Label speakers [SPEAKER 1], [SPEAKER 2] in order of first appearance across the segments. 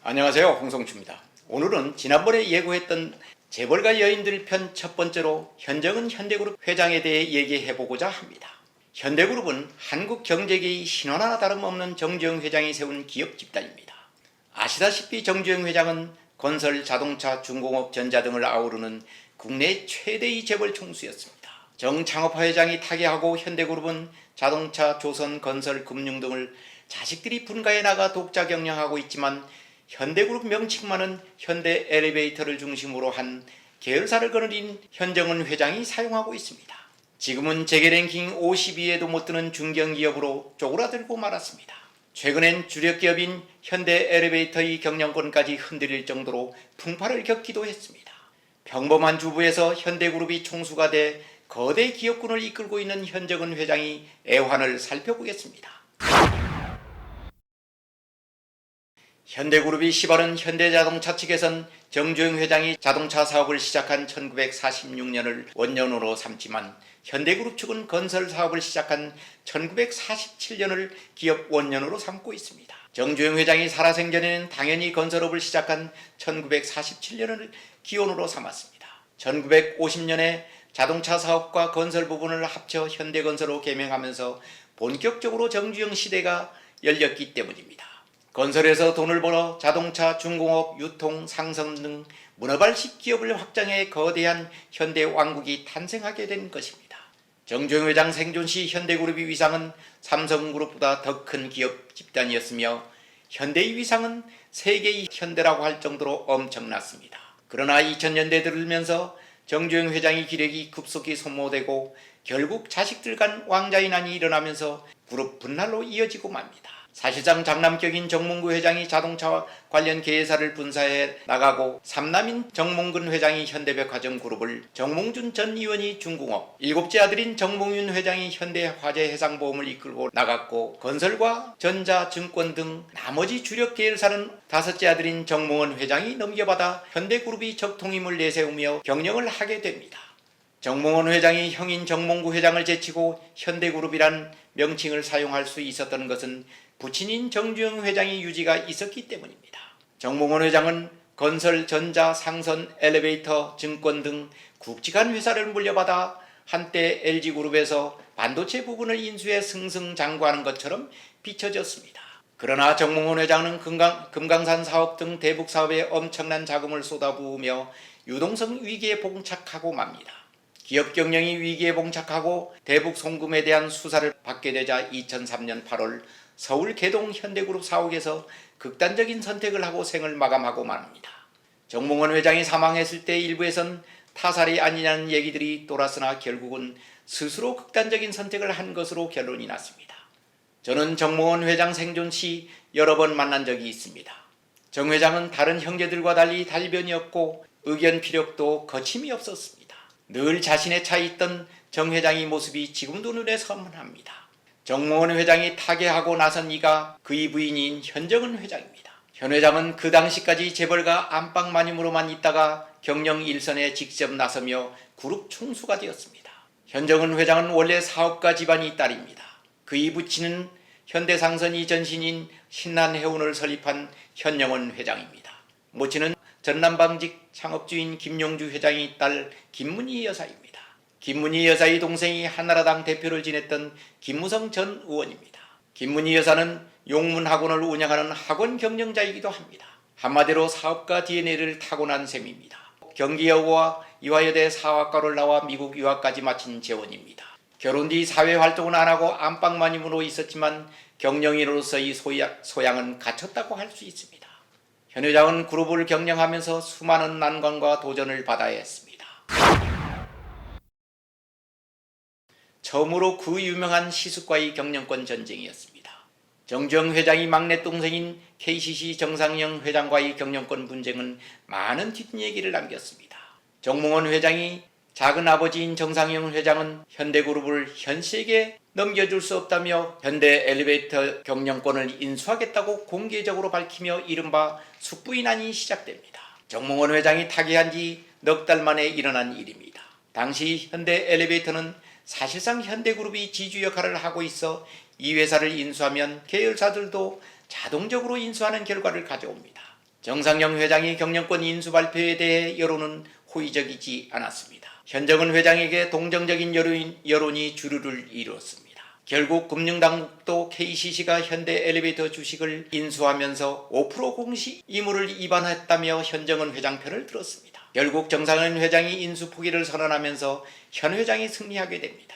[SPEAKER 1] 안녕하세요, 홍성주입니다. 오늘은 지난번에 예고했던 재벌가 여인들 편 첫 번째로 현정은 현대그룹 회장에 대해 얘기해보고자 합니다. 현대그룹은 한국 경제계의 신화나 다름없는 정주영 회장이 세운 기업 집단입니다. 아시다시피 정주영 회장은 건설, 자동차, 중공업, 전자 등을 아우르는 국내 최대의 재벌 총수였습니다. 정창업 회장이 타계하고 현대그룹은 자동차, 조선, 건설, 금융 등을 자식들이 분가해 나가 독자 경영하고 있지만 현대그룹 명칭만은 현대 엘리베이터를 중심으로 한 계열사를 거느린 현정은 회장이 사용하고 있습니다. 지금은 재계 랭킹 50위에도 못 드는 중견기업으로 쪼그라들고 말았습니다. 최근엔 주력기업인 현대 엘리베이터의 경영권까지 흔들릴 정도로 풍파를 겪기도 했습니다. 평범한 주부에서 현대그룹이 총수가 돼 거대 기업군을 이끌고 있는 현정은 회장이 애환을 살펴보겠습니다. 현대그룹이 시발은 현대자동차 측에선 정주영 회장이 자동차 사업을 시작한 1946년을 원년으로 삼지만 현대그룹 측은 건설 사업을 시작한 1947년을 기업 원년으로 삼고 있습니다. 정주영 회장이 살아생전에는 당연히 건설업을 시작한 1947년을 기원으로 삼았습니다. 1950년에 자동차 사업과 건설 부분을 합쳐 현대건설로 개명하면서 본격적으로 정주영 시대가 열렸기 때문입니다. 건설에서 돈을 벌어 자동차, 중공업, 유통, 상선 등 문어발식 기업을 확장해 거대한 현대 왕국이 탄생하게 된 것입니다. 정주영 회장 생존 시 현대그룹의 위상은 삼성그룹보다 더 큰 기업 집단이었으며 현대의 위상은 세계의 현대라고 할 정도로 엄청났습니다. 그러나 2000년대 들으면서 정주영 회장의 기력이 급속히 소모되고 결국 자식들 간 왕자의 난이 일어나면서 그룹 분할로 이어지고 맙니다. 사실상 장남격인 정몽구 회장이 자동차와 관련 계열사를 분사해 나가고 삼남인 정몽근 회장이 현대백화점 그룹을, 정몽준 전 의원이 중공업, 일곱째 아들인 정몽윤 회장이 현대화재해상보험을 이끌고 나갔고 건설과 전자, 증권 등 나머지 주력 계열사는 다섯째 아들인 정몽원 회장이 넘겨받아 현대그룹이 적통임을 내세우며 경영을 하게 됩니다. 정몽원 회장이 형인 정몽구 회장을 제치고 현대그룹이란 명칭을 사용할 수 있었던 것은 부친인 정주영 회장의 유지가 있었기 때문입니다. 정몽원 회장은 건설, 전자, 상선, 엘리베이터, 증권 등 굵직한 회사를 물려받아 한때 LG그룹에서 반도체 부분을 인수해 승승장구하는 것처럼 비춰졌습니다. 그러나 정몽원 회장은 금강산 사업 등 대북 사업에 엄청난 자금을 쏟아부으며 유동성 위기에 봉착하고 맙니다. 기업 경영이 위기에 봉착하고 대북 송금에 대한 수사를 받게 되자 2003년 8월 서울 개동 현대그룹 사옥에서 극단적인 선택을 하고 생을 마감하고 맙니다. 정몽원 회장이 사망했을 때 일부에선 타살이 아니냐는 얘기들이 돌았으나 결국은 스스로 극단적인 선택을 한 것으로 결론이 났습니다. 저는 정몽원 회장 생존 시 여러 번 만난 적이 있습니다. 정 회장은 다른 형제들과 달리 달변이었고 의견 피력도 거침이 없었습니다. 늘 자신의 차에 있던 정 회장의 모습이 지금도 눈에 선합니다. 정몽원 회장이 타계하고 나선 이가 그의 부인인 현정은 회장입니다. 현 회장은 그 당시까지 재벌가 안방 마님으로만 있다가 경영 일선에 직접 나서며 그룹 총수가 되었습니다. 현정은 회장은 원래 사업가 집안의 딸입니다. 그의 부친은 현대상선이 전신인 신난해운을 설립한 현영원 회장입니다. 모친은 전남방직 창업주인 김용주 회장의 딸 김문희 여사입니다. 김문희 여사의 동생이 한나라당 대표를 지냈던 김무성 전 의원입니다. 김문희 여사는 용문학원을 운영하는 학원 경영자이기도 합니다. 한마디로 사업가 DNA를 타고난 셈입니다. 경기여고와 이화여대 사학과를 나와 미국 유학까지 마친 재원입니다. 결혼 뒤 사회활동은 안하고 안방마님으로 있었지만 경영인으로서의 소양은 갖췄다고 할 수 있습니다. 현 회장은 그룹을 경영하면서 수많은 난관과 도전을 받아야 했습니다. 처음으로 그 유명한 시습과의 경영권 전쟁이었습니다. 정주영 회장이 막내 동생인 KCC 정상영 회장과의 경영권 분쟁은 많은 뒷얘기를 남겼습니다. 정몽원 회장이 작은 아버지인 정상영 회장은 현대그룹을 현씨에게 넘겨줄 수 없다며 현대 엘리베이터 경영권을 인수하겠다고 공개적으로 밝히며 이른바 숙부인난이 시작됩니다. 정몽원 회장이 타계한 지 넉 달 만에 일어난 일입니다. 당시 현대 엘리베이터는 사실상 현대그룹이 지주 역할을 하고 있어 이 회사를 인수하면 계열사들도 자동적으로 인수하는 결과를 가져옵니다. 정상영 회장이 경영권 인수 발표에 대해 여론은 호의적이지 않았습니다. 현정은 회장에게 동정적인 여론이 주류를 이루었습니다. 결국 금융당국도 KCC가 현대엘리베이터 주식을 인수하면서 5% 공시 의무를 위반했다며 현정은 회장 편을 들었습니다. 결국 정상현 회장이 인수 포기를 선언하면서 현 회장이 승리하게 됩니다.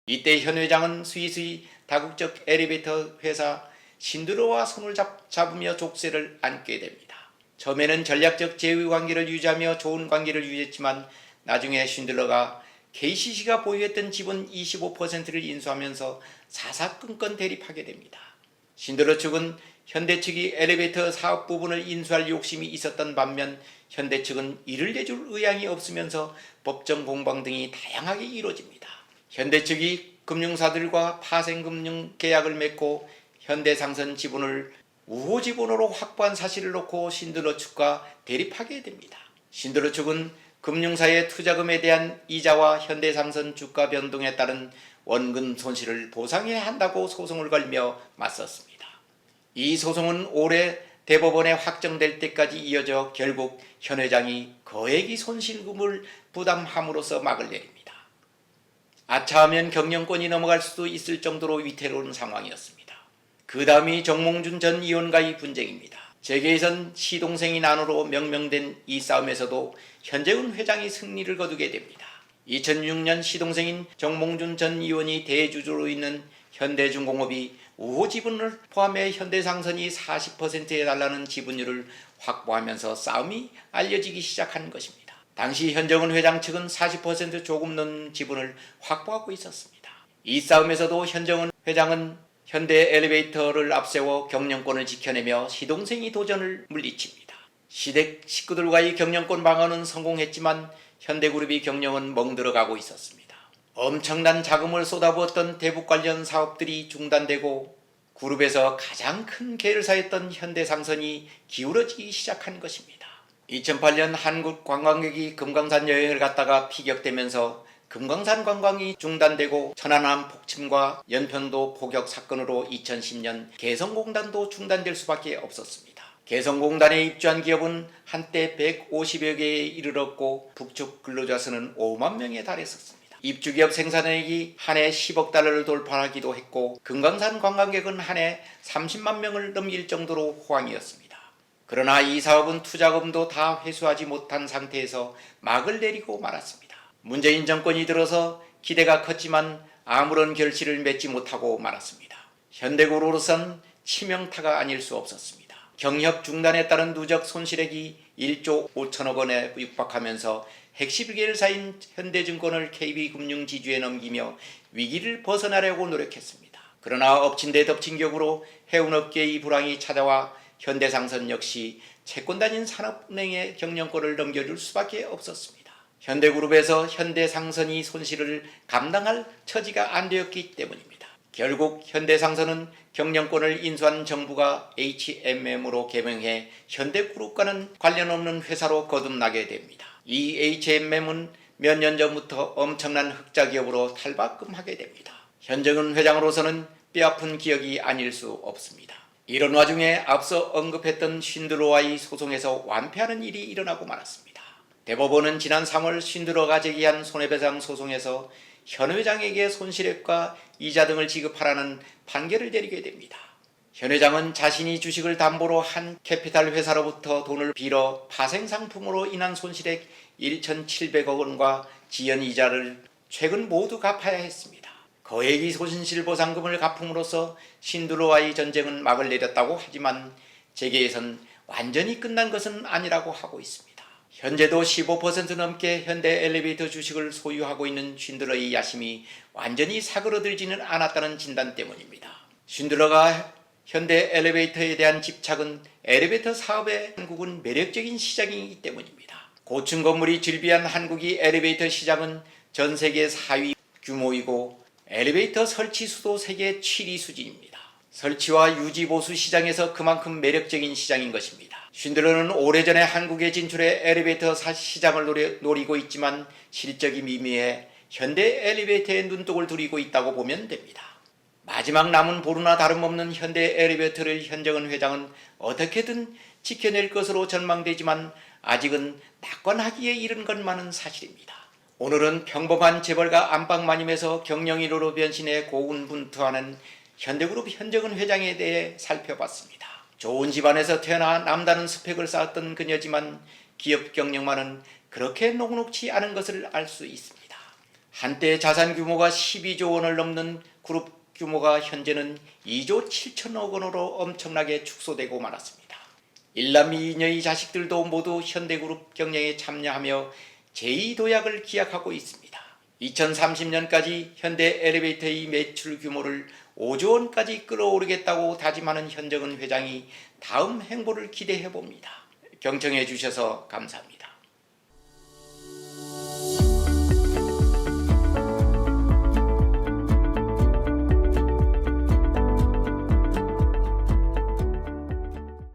[SPEAKER 1] 이때 현 회장은 스위스의 다국적 엘리베이터 회사 신드로와 손을 잡으며 족쇄를 안게 됩니다. 처음에는 전략적 제휴 관계를 유지하며 좋은 관계를 유지했지만 나중에 신들러가 KCC가 보유했던 지분 25%를 인수하면서 사사건건 대립하게 됩니다. 신들러 측은 현대 측이 엘리베이터 사업 부분을 인수할 욕심이 있었던 반면 현대 측은 이를 내줄 의향이 없으면서 법정 공방 등이 다양하게 이루어집니다. 현대 측이 금융사들과 파생금융 계약을 맺고 현대상선 지분을 우호 지분으로 확보한 사실을 놓고 신들러 측과 대립하게 됩니다. 신들러 측은 금융사의 투자금에 대한 이자와 현대상선 주가 변동에 따른 원금 손실을 보상해야 한다고 소송을 걸며 맞섰습니다. 이 소송은 올해 대법원에 확정될 때까지 이어져 결국 현 회장이 거액의 손실금을 부담함으로써 막을 내립니다. 아차하면 경영권이 넘어갈 수도 있을 정도로 위태로운 상황이었습니다. 그 다음이 정몽준 전 의원과의 분쟁입니다. 재계에선 시동생이 난으로 명명된 이 싸움에서도 현재훈 회장이 승리를 거두게 됩니다. 2006년 시동생인 정몽준 전 의원이 대주주로 있는 현대중공업이 우호 지분을 포함해 현대상선이 40%에 달하는 지분율을 확보하면서 싸움이 알려지기 시작한 것입니다. 당시 현정훈 회장 측은 40% 조금 넘는 지분을 확보하고 있었습니다. 이 싸움에서도 현정훈 회장은 현대 엘리베이터를 앞세워 경영권을 지켜내며 시동생이 도전을 물리칩니다. 시댁 식구들과의 경영권 방어는 성공했지만 현대그룹이 경영은 멍들어가고 있었습니다. 엄청난 자금을 쏟아부었던 대북 관련 사업들이 중단되고 그룹에서 가장 큰 계열사였던 현대상선이 기울어지기 시작한 것입니다. 2008년 한국 관광객이 금강산 여행을 갔다가 피격되면서 금강산 관광이 중단되고 천안함 폭침과 연평도 포격 사건으로 2010년 개성공단도 중단될 수밖에 없었습니다. 개성공단에 입주한 기업은 한때 150여 개에 이르렀고 북측 근로자 수는 5만 명에 달했었습니다. 입주기업 생산액이 한 해 10억 달러를 돌파하기도 했고 금강산 관광객은 한 해 30만 명을 넘길 정도로 호황이었습니다. 그러나 이 사업은 투자금도 다 회수하지 못한 상태에서 막을 내리고 말았습니다. 문재인 정권이 들어서 기대가 컸지만 아무런 결실을 맺지 못하고 말았습니다. 현대그룹으로선 치명타가 아닐 수 없었습니다. 경협 중단에 따른 누적 손실액이 1조 5천억 원에 육박하면서 핵심 계열사인 현대증권을 KB금융지주에 넘기며 위기를 벗어나려고 노력했습니다. 그러나 엎친 데 덮친 격으로 해운업계의 불황이 찾아와 현대상선 역시 채권단인 산업은행에 경영권을 넘겨줄 수밖에 없었습니다. 현대그룹에서 현대상선이 손실을 감당할 처지가 안 되었기 때문입니다. 결국 현대상선은 경영권을 인수한 정부가 HMM으로 개명해 현대그룹과는 관련 없는 회사로 거듭나게 됩니다. 이 HMM은 몇 년 전부터 엄청난 흑자 기업으로 탈바꿈하게 됩니다. 현정훈 회장으로서는 뼈아픈 기억이 아닐 수 없습니다. 이런 와중에 앞서 언급했던 신드로와의 소송에서 완패하는 일이 일어나고 말았습니다. 대법원은 지난 3월 신드로가 제기한 손해배상 소송에서 현 회장에게 손실액과 이자 등을 지급하라는 판결을 내리게 됩니다. 현 회장은 자신이 주식을 담보로 한 캐피탈 회사로부터 돈을 빌어 파생상품으로 인한 손실액 1,700억 원과 지연 이자를 최근 모두 갚아야 했습니다. 거액의 손실보상금을 갚음으로써 신드로와의 전쟁은 막을 내렸다고 하지만 재계에선 완전히 끝난 것은 아니라고 하고 있습니다. 현재도 15% 넘게 현대 엘리베이터 주식을 소유하고 있는 신드러의 야심이 완전히 사그러들지는 않았다는 진단 때문입니다. 신드러가 현대 엘리베이터에 대한 집착은 엘리베이터 사업의 한국은 매력적인 시장이기 때문입니다. 고층 건물이 즐비한 한국의 엘리베이터 시장은 전 세계 4위 규모이고 엘리베이터 설치 수도 세계 7위 수준입니다. 설치와 유지 보수 시장에서 그만큼 매력적인 시장인 것입니다. 신드러는 오래전에 한국에 진출해 엘리베이터 시장을 노리고 있지만 실적이 미미해 현대 엘리베이터에 눈독을 들이고 있다고 보면 됩니다. 마지막 남은 보루나 다름없는 현대 엘리베이터를 현정은 회장은 어떻게든 지켜낼 것으로 전망되지만 아직은 낙관하기에 이른 것만은 사실입니다. 오늘은 평범한 재벌가 안방마님에서 경영인으로 변신해 고군분투하는 현대그룹 현정은 회장에 대해 살펴봤습니다. 좋은 집안에서 태어나 남다른 스펙을 쌓았던 그녀지만 기업 경영만은 그렇게 녹록치 않은 것을 알 수 있습니다. 한때 자산 규모가 12조 원을 넘는 그룹 규모가 현재는 2조 7천억 원으로 엄청나게 축소되고 말았습니다. 일남이 이녀의 자식들도 모두 현대그룹 경영에 참여하며 제2도약을 기약하고 있습니다. 2030년까지 현대 엘리베이터의 매출 규모를 5조 원까지 끌어오르겠다고 다짐하는 현정은 회장이 다음 행보를 기대해 봅니다. 경청해 주셔서 감사합니다.